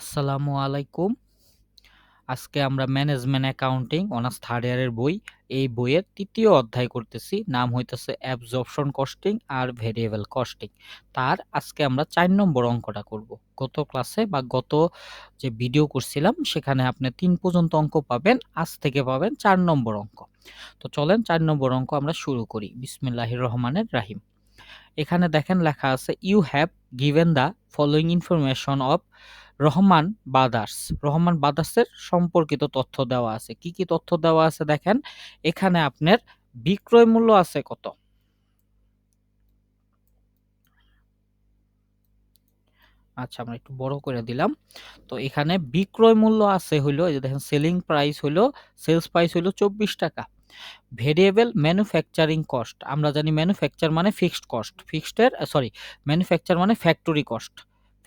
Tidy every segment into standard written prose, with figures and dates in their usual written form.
আসসালামু আলাইকুম। আজকে আমরা ম্যানেজমেন্ট অ্যাকাউন্টিং অনার্স থার্ড ইয়ারের বই, এই বইয়ের ৩য় অধ্যায় করতেছি। নাম হইতেছে অ্যাবজর্পশন কস্টিং আর ভেরিয়েবল কস্টিং। তার আজকে আমরা ৪ নম্বর অঙ্কটা করব। গত ক্লাসে বা গত যে ভিডিও করছিলাম সেখানে আপনি ৩ পর্যন্ত অঙ্ক পাবেন, আজ থেকে পাবেন ৪ নম্বর অঙ্ক। তো চলেন ৪ নম্বর অঙ্ক আমরা শুরু করি। বিসমিল্লাহির রহমানির রাহিম। এখানে দেখেন লেখা আছে you have given the following information of Rahman brothers. Rahman বাদার্সের সম্পর্কিত তথ্য দেওয়া আছে। কি কি তথ্য দেওয়া আছে দেখেন। এখানে আপনার বিক্রয় মূল্য আছে কত? আচ্ছা, আমরা একটু বড় করে দিলাম। তো এখানে বিক্রয় মূল্য আছে হইলো, এই যে দেখেন সেলিং প্রাইস হইলো, সেলস প্রাইস হইলো 24 টাকা। ভেরিয়েবল ম্যানুফ্যাকচারিং কস্ট, আমরা জানি ম্যানুফ্যাকচার মানে ফিক্সড কস্ট, ফিক্সডের সরি ম্যানুফ্যাকচার মানে ফ্যাক্টরি কস্ট,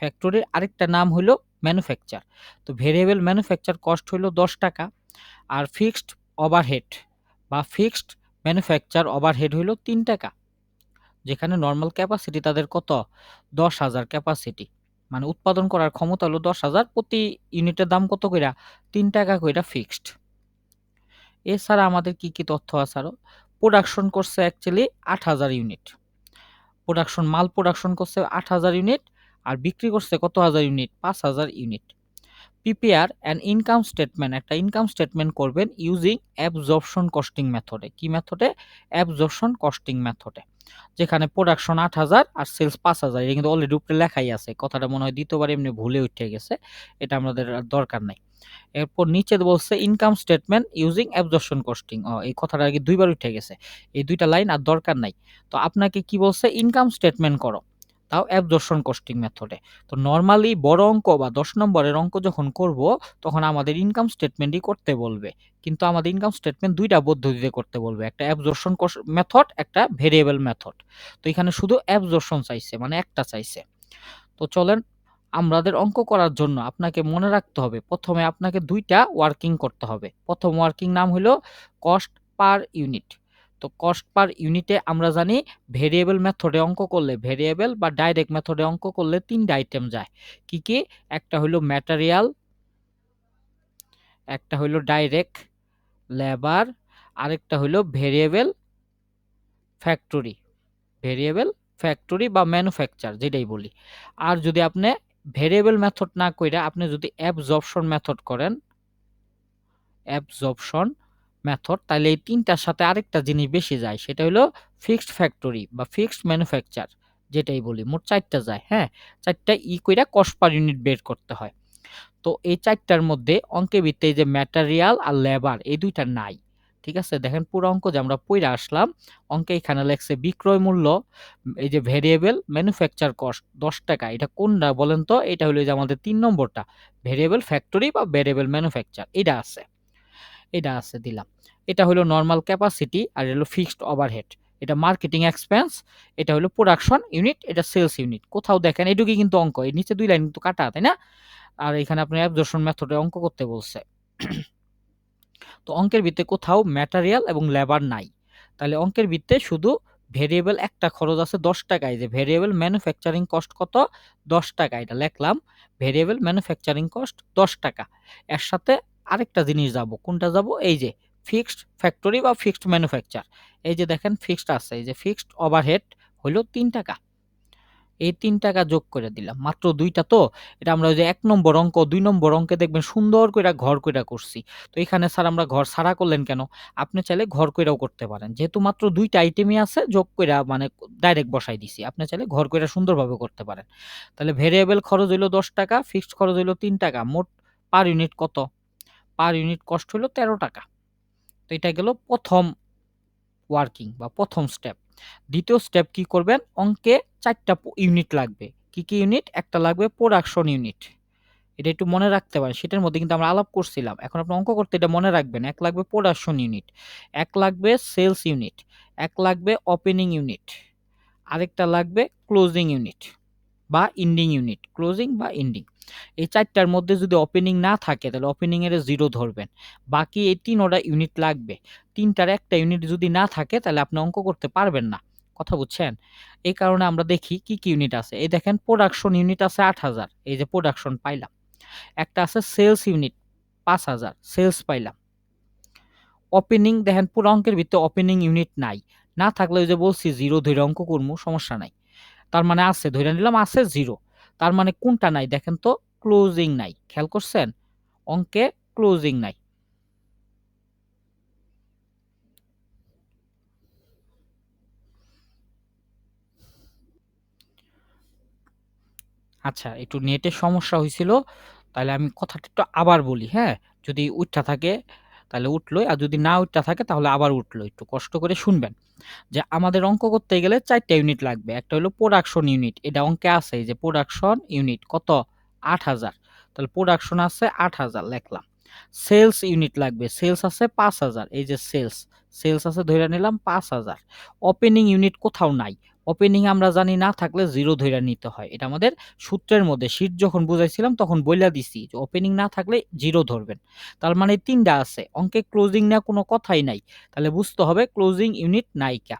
ফ্যাক্টরির আরেকটা নাম হইলো ম্যানুফ্যাকচার। তো ভেরিয়েবল ম্যানুফ্যাকচার কস্ট হইলো 10 টাকা। আর ফিক্সড ওভারহেড বা ফিক্সড ম্যানুফ্যাকচার ওভারহেড হইলো 3 টাকা। যেখানে নরমাল ক্যাপাসিটি তাদের কত? 10,000 ক্যাপাসিটি, মানে উৎপাদন করার ক্ষমতা হলো 10,000, প্রতি ইউনিটের দাম কত কইরা? 3 টাকা কইরা ফিক্সড। এছাড়া আমাদের কি কি তথ্য আছে আরো? প্রোডাকশন করছে অ্যাকচুয়ালি 8,000 ইউনিট, মাল প্রোডাকশন করছে 8,000 ইউনিট, আর বিক্রি করছে কত হাজার unit? 5,000 unit. Prepare an income statement, একটা ইনকাম স্টেটমেন্ট করবেন ইউজিং অ্যাবজর্পশন কস্টিং মেথডে। কি মেথডে? অ্যাবজর্পশন কস্টিং মেথডে। যেখানে প্রোডাকশন 8,000 আর সেলস 5,000, এটা কিন্তু অলরেডি উপরে লেখাই আছে। কথাটা মনে হয় দ্বিতীয়বার এমনি ভুলে উঠে গেছে, এটা আমাদের আর দরকার নাই। এরপর নিচে বলছে income statement using absorption costing. এই কথাটা আগে দুইবার উঠে গেছে, এই দুইটা লাইন আর দরকার নাই। তো আপনাকে কি বলছে? ইনকাম স্টেটমেন্ট করো, তাও অ্যাবজর্পশন কস্টিং মেথডে। তো নরমালি বড় অঙ্ক বা 10 নম্বরের অঙ্ক যখন করব তখন আমাদের ইনকাম স্টেটমেন্টই করতে বলবে, কিন্তু আমাদের ইনকাম স্টেটমেন্ট দুইটা পদ্ধতিতে করতে বলবে, একটা অ্যাবজর্পশন মেথড, একটা ভেরিয়েবল মেথড। তো এখানে শুধু অ্যাবজর্পশন চাইছে, মানে একটা চাইছে। তো চলেন, আমাদের অঙ্ক করার জন্য আপনাকে মনে রাখতে হবে প্রথমে আপনাকে দুইটা ওয়ার্কিং করতে হবে। প্রথম ওয়ার্কিং নাম হলো কস্ট পার ইউনিট। তো কস্ট পার ইউনিটে আমরা জানি ভেরিয়েবল মেথডে অঙ্ক করলে, ভেরিয়েবল বা ডাইরেক্ট মেথডে অঙ্ক করলে 3টা আইটেম যায়। কি কি? একটা হলো ম্যাটেরিয়াল, একটা হলো ডাইরেক্ট লেবার, আরেকটা হলো ভেরিয়েবল ফ্যাক্টরি, ভেরিয়েবল ফ্যাক্টরি বা ম্যানুফ্যাকচার যেটাই বলি। আর যদি আপনি ভেরিয়েবল মেথড না কইরা আপনি যদি অ্যাবজর্পশন মেথড করেন, অ্যাবজর্পশন মেথড, তাহলে এই তিনটার সাথে আরেকটা জিনিস বেশি যায়, সেটা হলো ফিক্সড ফ্যাক্টরি বা ফিক্সড ম্যানুফ্যাকচার যেটাই বলি। মোট 4টা যায়, হ্যাঁ, 4টা কইরা কস্ট পার ইউনিট বের করতে হয়। তো এই 4টার মধ্যে অঙ্কের ভিত্তিতে এই যে ম্যাটেরিয়াল আর লেবার এই দুইটা নাই। ঠিক আছে, দেখেন পুরো অঙ্ক যে আমরা পইরা আসলাম, অঙ্কে এখানে লেখছে বিক্রয় মূল্য, এই যে ভেরিয়েবল ম্যানুফ্যাকচার কস্ট 10 টাকা, এটা কোনটা বলেন তো? এটা হলো যে আমাদের 3 নম্বরটা, ভেরিয়েবল ফ্যাক্টরি বা ভেরিয়েবল ম্যানুফ্যাকচার, এটা আছে, এটা আছে দিলাম। এটা হলো নরমাল ক্যাপাসিটি, আর এটা হলো ফিক্সড ওভারহেড, এটা মার্কেটিং এক্সপেন্স, এটা হলো প্রোডাকশন ইউনিট, এটা সেলস ইউনিট। কোথাও দেখেন এটুকুই কিন্তু অঙ্ক, এই নিচে 2 লাইন কিন্তু কাটা, তাই না? আর এখানে আপনি অ্যাবজর্পশন মেথডে অঙ্ক করতে বলছে। তো অঙ্কের ভিত্তিতে কোথাও ম্যাটেরিয়াল এবং লেবার নাই, তাহলে অঙ্কের ভিত্তিতে শুধু ভেরিয়েবল একটা খরচ আছে 10 টাকায়, যে ভেরিয়েবল ম্যানুফ্যাকচারিং কস্ট কত? 10 টাকা, এটা লিখলাম ভেরিয়েবল ম্যানুফ্যাকচারিং কস্ট 10 টাকা। এর সাথে আরেকটা জিনিস যাব, কোনটা যাব? এই যে ফিক্সড ফ্যাক্টরি বা ফিক্সড ম্যানুফ্যাকচার, এই যে দেখেন ফিক্সড আছে, এই যে ফিক্সড ওভারহেড হলো 3 টাকা, এই ৩ টাকা যোগ করে দিলাম। মাত্র ২টা তো, এটা আমরা ওই যে ১ নম্বর অঙ্ক, ২ নম্বর অঙ্কে দেখবেন সুন্দর কইরা ঘর কইরা করছি। তো এখানে স্যার আমরা ঘর ছাড়া করলেন কেন? আপনি চাইলে ঘর কইরাও করতে পারেন। যেহেতু মাত্র ২টা আইটেমই আছে, যোগ কইরা মানে ডাইরেক্ট বসাই দিছি। আপনি চাইলে ঘর কইরা সুন্দরভাবে করতে পারেন। তাহলে ভেরিয়েবল খরচ হইলো ১০ টাকা, ফিক্সড খরচ হইলো ৩ টাকা। মোট পার ইউনিট কত? পার ইউনিট কস্ট হইলো ১৩ টাকা। তো এটা গেল ১ম ওয়ার্কিং বা ১ম স্টেপ। ২য় স্টেপ কি করবেন? অঙ্কে ৪টা ইউনিট লাগবে। কি, কি ইউনিট? একটা লাগবে প্রোডাকশন ইউনিট। এটা একটু মনে রাখতে পারেন। সেটার মধ্যে কিন্তু আমরা আলাপ করছিলাম। এখন আপনি অঙ্ক করতে এটা মনে রাখবেন। ১ লাগবে প্রোডাকশন ইউনিট, ১ লাগবে সেলস ইউনিট, ১ লাগবে ওপেনিং ইউনিট, আরেকটা লাগবে ক্লোজিং ইউনিট বা এন্ডিং ইউনিট, ক্লোজিং বা এন্ডিং। এই ৪টার মধ্যে যদি ওপেনিং না থাকে তাহলে ওপেনিং এর 0 ধরবেন। বাকি এই ৩ ইউনিট লাগবে। ৩টার একটা ইউনিট যদি না থাকে তাহলে আপনি অঙ্ক করতে পারবেন না। কথা বুঝছেন? এই কারণে আমরা দেখি কি, কি ইউনিট আছে। এই দেখেন প্রোডাকশন ইউনিট আছে ৮,০০০, এই যে প্রোডাকশন পাইলাম। একটা আছে সেলস ইউনিট ৫,০০০ সেলস পাইলাম। ওপেনিং দেখেন পুরো অঙ্কের ভিতরে ওপেনিং ইউনিট নাই। না থাকলে ওই যে বলছি 0 ধইরা অঙ্ক করমু সমস্যা নাই। তার মানে আছে ধইরা নিলাম আছে 0। তার মানে কোনটা নাই দেখেন তো ক্লোজিং নাই। খেয়াল করছেন? অঙ্কে ক্লোজিং নাই। আচ্ছা একটু নেটের সমস্যা হইছিল। তাহলে আমি কথাটা একটু আবার বলি, হ্যাঁ? যদি উইঠা থাকে তাহলে উঠলোই, আর যদি না উইঠা থাকে তাহলে আবার উঠলো। একটু কষ্ট করে শুনবেন। যে আমাদের অঙ্ক করতে গেলে ৪ টা ইউনিট লাগবে। একটা হলো প্রোডাকশন ইউনিট। এটা অঙ্কে আছে এই যে প্রোডাকশন ইউনিট কত? ৮,০০০। তাহলে প্রোডাকশন আছে ৮,০০০ লেখলাম। সেলস ইউনিট লাগবে। সেলস আছে ৫,০০০। এই যে সেলস, সেলস আছে ধইরা নিলাম ৫,০০০। ওপেনিং ইউনিট কোথাও নাই। ওপেনিং আমরা জানি না থাকলে 0 ধইরা নিতে হয়। এটা আমাদের সূত্রের মধ্যে শীট যখন বুঝাইছিলাম তখন বইলা দিছি যে ওপেনিং না থাকলে ০ ধরবেন। তার মানে ৩ টা আছে। অঙ্কে ক্লোজিং নেওয়া কোনো কথাই নাই। তাহলে বুঝতে হবে ক্লোজিং ইউনিট নাইকা।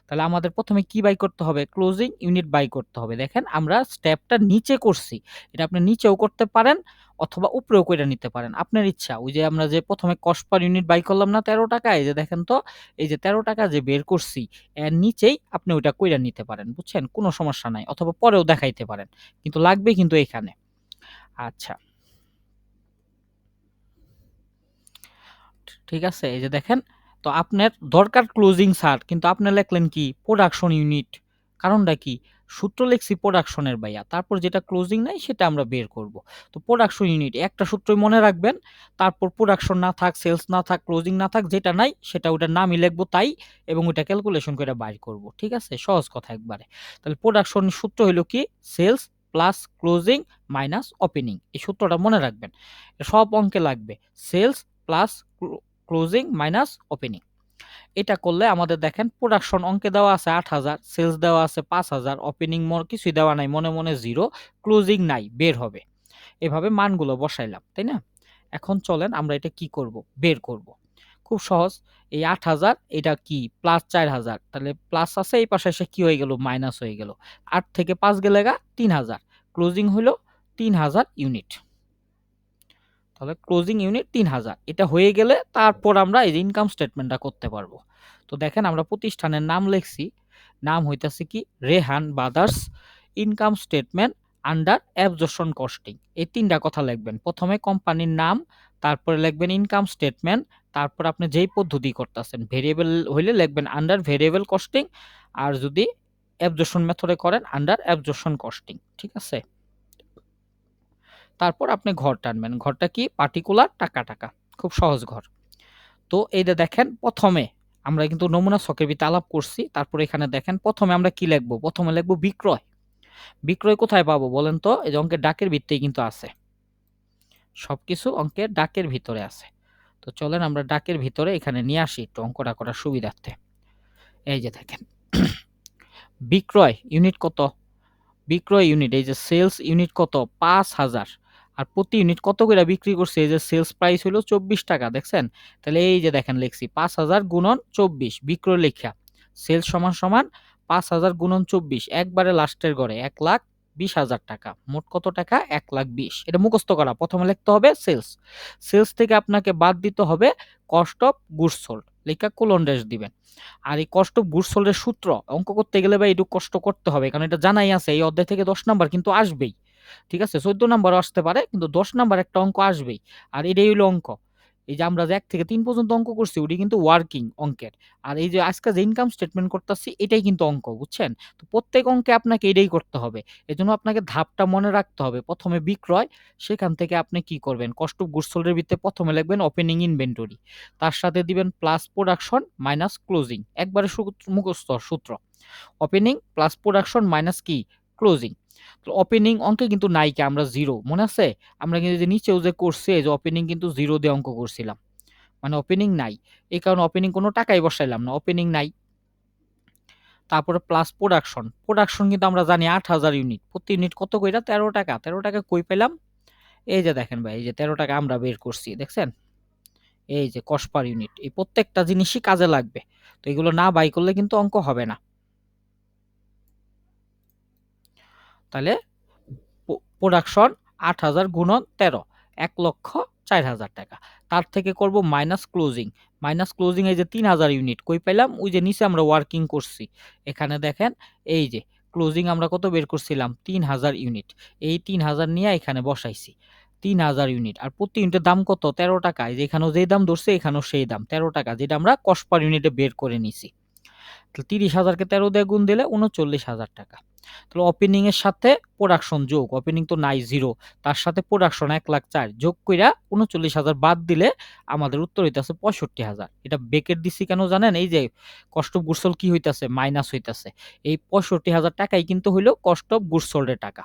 তাহলে আমাদের ১ম এ কি বাই করতে হবে? ক্লোজিং ইউনিট বাই করতে হবে। দেখেন আমরা স্টেপটা নিচে করছি। এটা আপনি নিচেও করতে পারেন অথবা উপরেও কইরা নিতে পারেন। আপনার ইচ্ছা। ওই যে আমরা যে ১ম এ কস্ট পার ইউনিট বাই করলাম না ৳১৩ এই যে দেখেন তো এই যে ৳১৩ যে বের করছি এর নিচেই আপনি ওইটা কইরা নিতে পারেন। বুঝছেন? কোনো সমস্যা নাই। অথবা পরেও দেখাইতে পারেন। কিন্তু লাগবে কিন্তু এখানে। আচ্ছা। ঠিক আছে? এই যে দেখেন, তো আপনার দরকার ক্লোজিং স্যার, কিন্তু আপনি লেখলেন কি? Production unit. কারণটা কি? সূত্র লিখছি প্রোডাকশনের ভাইয়া। তারপর যেটা ক্লোজিং নাই সেটা আমরা বের করব। তো প্রোডাকশন ইউনিট একটা সূত্রই মনে রাখবেন। তারপর প্রোডাকশন না থাক, সেলস না থাক, ক্লোজিং না থাক, যেটা নাই সেটা ওটার নামই লিখব তাই এবং ওইটা ক্যালকুলেশন করে বাইর করব। ঠিক আছে? সহজ কথা একবারে। তাহলে প্রোডাকশন সূত্র হইল কি? Sales plus closing minus opening. এই সূত্রটা মনে রাখবেন। সব অঙ্কে লাগবে। Sales plus closing minus opening. এটা করলে আমাদের দেখেন প্রোডাকশন অঙ্কে দেওয়া আছে ৮,০০০, সেলস দেওয়া আছে ৫,০০০, ওপেনিং কিছুই দেওয়া নাই, মনে মনে 0, ক্লোজিং নাই, বের হবে। এভাবে মানগুলো বসাইলাম, তাই না? এখন চলেন আমরা এটা কি করব? বের করব। খুব সহজ। এই ৮,০০০ এটা কি? প্লাস ৪,০০০। তাহলে প্লাস আছে এই পাশে এসে কি হয়ে গেল? মাইনাস হয়ে গেল। ৮ থেকে ৫ গেলে ৩,০০০। ক্লোজিং হইল ৩,০০০ ইউনিট। তাহলে ক্লোজিং ইউনিট ৩,০০০। এটা হয়ে গেলে তারপর আমরা এই যে ইনকাম স্টেটমেন্টটা করতে পারবো। তো দেখেন আমরা প্রতিষ্ঠানের নাম লিখছি। নাম হইতাছে কি? Rehan brothers. Income statement under absorption costing. এই ৩ টা কথা লিখবেন। ১ম এ কোম্পানির নাম, তারপরে লিখবেন ইনকাম স্টেটমেন্ট, তারপর আপনি যেই পদ্ধতি করতেছেন ভেরিয়েবল হইলে লিখবেন আন্ডার ভেরিয়েবল কস্টিং, আর যদি অ্যাবজর্পশন মেথডে করেন আন্ডার অ্যাবজর্পশন কস্টিং। ঠিক আছে? তারপর আপনি ঘর টানবেন। ঘরটা কি? পার্টিকুলার টাকা। খুব সহজ ঘর। তো এই যে দেখেন ১ম এ আমরা কিন্তু নমুনা ছকের ভিতরে আলাপ করছি। তারপরে এখানে দেখেন ১ম এ আমরা কি লিখব? ১ম এ লিখব বিক্রয়। বিক্রয় কোথায় পাবো বলেন তো? এই যে অঙ্কের ডাকের ভিতরেই কিন্তু আছে। সবকিছু অঙ্কের ডাকের ভিতরে আছে। তো চলেন আমরা ডাকের ভিতরে এখানে নিয়ে আসি একটু অঙ্কটা করার সুবিধার্থে। এই যে দেখেন বিক্রয় ইউনিট কত? বিক্রয় ইউনিট এই যে সেলস ইউনিট কত? ৫,০০০। আর প্রতি ইউনিট কত কইরা বিক্রি করছে? এই যে সেলস প্রাইস হইলো ৳২৪ দেখছেন? তাহলে এই যে দেখেন লিখছি ৫,০০০ গুণন ২৪ বিক্রয় লেখা। সেলস সমান ৫,০০০ গুণন ২৪ একবারে লাস্টের ঘরে ৳১,২০,০০০। মোট কত টাকা? ১,২০,০০০। এটা মুখস্থ করা। ১ম এ লিখতে হবে সেলস। সেলস থেকে আপনাকে বাদ দিতে হবে কস্ট অফ গুডস সোল্ড। লিখা কোলন ড্যাশ দিবেন। আর এই কস্ট অফ গুডস সোল্ড এর সূত্র অঙ্ক করতে গেলে ভাই একটু কষ্ট করতে হবে। কারণ এটা জানাই আছে এই অধ্যায় থেকে ১০ নাম্বার কিন্তু আসবেই। ঠিক আছে? ১৪ নাম্বারও আসতে পারে কিন্তু ১০ নাম্বার একটা অঙ্ক আসবেই। আর এটাই হইলো অঙ্ক। এই যে আমরা যে ১ থেকে ৩ পর্যন্ত অঙ্ক করছি ওটি কিন্তু ওয়ার্কিং অঙ্কের। আর এই যে আজকে যে ইনকাম স্টেটমেন্ট করতাছি এটাই কিন্তু অঙ্ক, বুঝছেন? তো প্রত্যেক অঙ্কে আপনাকে এটাই করতে হবে। এজন্য আপনাকে ধাপটা মনে রাখতে হবে। ১ম এ বিক্রয়, সেখান থেকে আপনি কি করবেন? কস্ট অফ গুডস সোল্ড এর ভিতরে ১ম এ লিখবেন ওপেনিং ইনভেন্টরি। তার সাথে দিবেন প্লাস প্রোডাকশন মাইনাস ক্লোজিং। একবারে মুখস্থ সূত্র। ওপেনিং প্লাস প্রোডাকশন মাইনাস কি? ক্লোজিং। তো ওপেনিং অঙ্কে কিন্তু নাইকা আমরা 0 মনে আছে? আমরা কিন্তু যে নিচেও যে করছি এই যে ওপেনিং কিন্তু 0 দিয়ে অঙ্ক করছিলাম। মানে ওপেনিং নাই। এই কারণে ওপেনিং কোনো টাকাই বসাইলাম না। ওপেনিং নাই। তারপরে প্লাস প্রোডাকশন। প্রোডাকশন কিন্তু আমরা জানি ৮,০০০ ইউনিট। প্রতি ইউনিট কত কইরা? ৳১৩। ৳১৩ কই পেলাম? এই যে দেখেন ভাই এই যে ৳১৩ আমরা বের করছি। দেখছেন? এই যে কস্ট পার ইউনিট। এই প্রত্যেকটা জিনিসই কাজে লাগবে। তো এগুলো না বাই করলে কিন্তু অঙ্ক হবে না। তাহলে প্রোডাকশন ৮,০০০ গুণন ১৩, ১,০৪,০০০ টাকা। তার থেকে করব মাইনাস ক্লোজিং। মাইনাস ক্লোজিং এই যে ৩,০০০ ইউনিট কই পাইলাম? ওই যে নিচে আমরা ওয়ার্কিং করছি। এখানে দেখেন এই যে ক্লোজিং আমরা কত বের করছিলাম? ৩,০০০ ইউনিট। এই ৩,০০০ নিয়ে এখানে বসাইছি। ৩,০০০ ইউনিট। আর প্রতি ইউনিটের দাম কত? ১৩ টাকা। এই যে এখানেও যেই দাম ধরছে এখানেও সেই দাম ১৩ টাকা, যেটা আমরা কস্ট পার ইউনিটে বের করে নিছি। তো ৩০,০০০ কে ১৩ দিয়ে গুণ দিলে ৩৯,০০০ টাকা। তাহলে ওপেনিং এর সাথে প্রোডাকশন যোগ, ওপেনিং তো নাই 0, তার সাথে প্রোডাকশন ১,০০,০০০ যোগ কইরা ৩৯,০০০ বাদ দিলে আমাদের উত্তর হইতাছে ৬৫,০০০। এটা ব্রেকেট দিছি কেন জানেন? এই যে কস্ট অফ গুডস সোল্ড কি হইতাছে? মাইনাস হইতাছে। এই ৬৫,০০০ টাকাই কিন্তু হইল কস্ট অফ গুডস সোল্ড এর টাকা।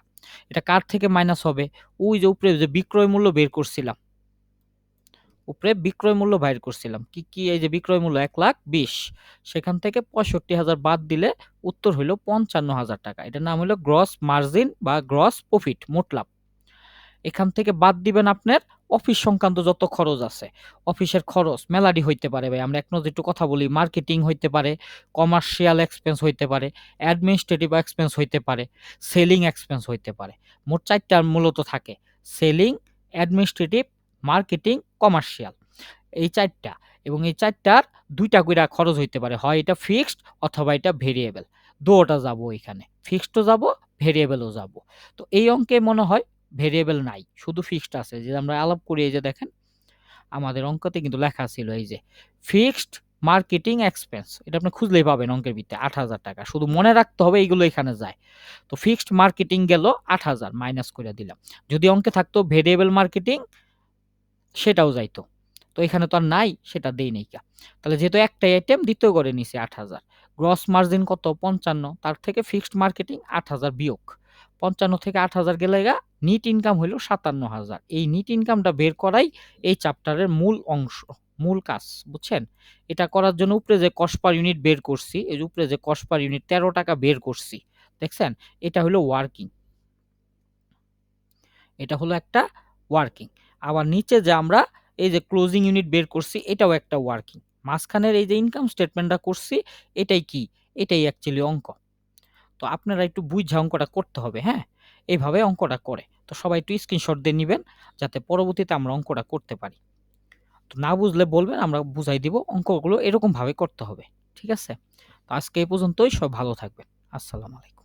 এটা কার থেকে মাইনাস হবে? ওই যে উপরে যে বিক্রয় মূল্য বের করছিলাম, উপরে বিক্রয় মূল্য বাইর করছিলাম। কি এই যে বিক্রয় মূল্য ১,২০,০০০, সেখান থেকে ৬৫,০০০ বাদ দিলে উত্তর হইল ৫৫,০০০ টাকা। এটার নাম হলো গ্রস মার্জিন বা গ্রস প্রফিট, মোট লাভ। এখান থেকে বাদ দিবেন আপনার অফিস সংক্রান্ত যত খরচ আছে। অফিসের খরচ মেলাডি হইতে পারে ভাই, আমরা এক নজরে একটু কথা বলি। মার্কেটিং হইতে পারে, কমার্শিয়াল এক্সপেন্স হইতে পারে, অ্যাডমিনিস্ট্রেটিভ এক্সপেন্স হইতে পারে, সেলিং এক্সপেন্স হইতে পারে। মোট ৪ টা মূলত থাকে: সেলিং, অ্যাডমিনিস্ট্রেটিভ, মার্কেটিং, কমার্শিয়াল। এই ৪ টা, এবং এই ৪ টার ২ টা কইরা খরচ হইতে পারে। হয় এটা ফিক্সড অথবা এটা ভেরিয়েবল। দুটোটা যাবো এখানে। ফিক্সডও যাবো, ভেরিয়েবলও যাবো। তো এই অঙ্কে মনে হয় ভেরিয়েবল নাই, শুধু ফিক্সড আছে। যে আমরা আলাপ করি, এই যে দেখেন আমাদের অঙ্কতে কিন্তু লেখা ছিল এই যে ফিক্সড মার্কেটিং এক্সপেন্স। এটা আপনি খুঁজলেই পাবেন অঙ্কের ভিতরে ৮,০০০ টাকা। শুধু মনে রাখতে হবে এইগুলো এখানে যায়। তো ফিক্সড মার্কেটিং গেল ৮,০০০, মাইনাস করে দিলাম। যদি অঙ্কে থাকতো ভেরিয়েবল মার্কেটিং, সেটাও যাইতো। তো এখানে তো আর নাই, সেটা দেই নাইকা। তাহলে যেহেতু একটাই আইটেম, দ্বিতীয় করে নিছি ৮,০০০। গ্রস মার্জিন কত? ৫৫। তার থেকে ফিক্সড মার্কেটিং ৮,০০০ বিয়োগ। ৫৫ থেকে ৮,০০০ গেলেগা নিট ইনকাম হইল ৫৭,০০০। এই নিট ইনকামটা বের করাই এই চ্যাপ্টারের মূল অংশ, মূল কাজ, বুঝছেন? এটা করার জন্য উপরে যে কস্ট পার ইউনিট বের করছি, এই যে উপরে যে কস্ট পার ইউনিট ১৩ টাকা বের করছি, দেখছেন? এটা হলো ওয়ার্কিং। এটা হলো একটা ওয়ার্কিং। আবার নিচে যে আমরা এই যে ক্লোজিং ইউনিট বের করছি, এটাও একটা ওয়ার্কিং। মাঝখানের এই যে ইনকাম স্টেটমেন্টটা করছি, এটাই কি? এটাই অ্যাকচুয়ালি অঙ্ক। তো আপনারা একটু বুঝা অঙ্কটা করতে হবে, হ্যাঁ? এইভাবে অঙ্কটা করে। তো সবাই একটু স্ক্রিনশট দিয়ে নিবেন, যাতে পরবর্তীতে আমরা অঙ্কটা করতে পারি। তো না বুঝলে বলবেন, আমরা বুঝাই দিব। অঙ্কগুলো এরকমভাবে করতে হবে। ঠিক আছে? তো আজকে এই পর্যন্তই। সবাই ভালো থাকবেন। আসসালামু আলাইকুম।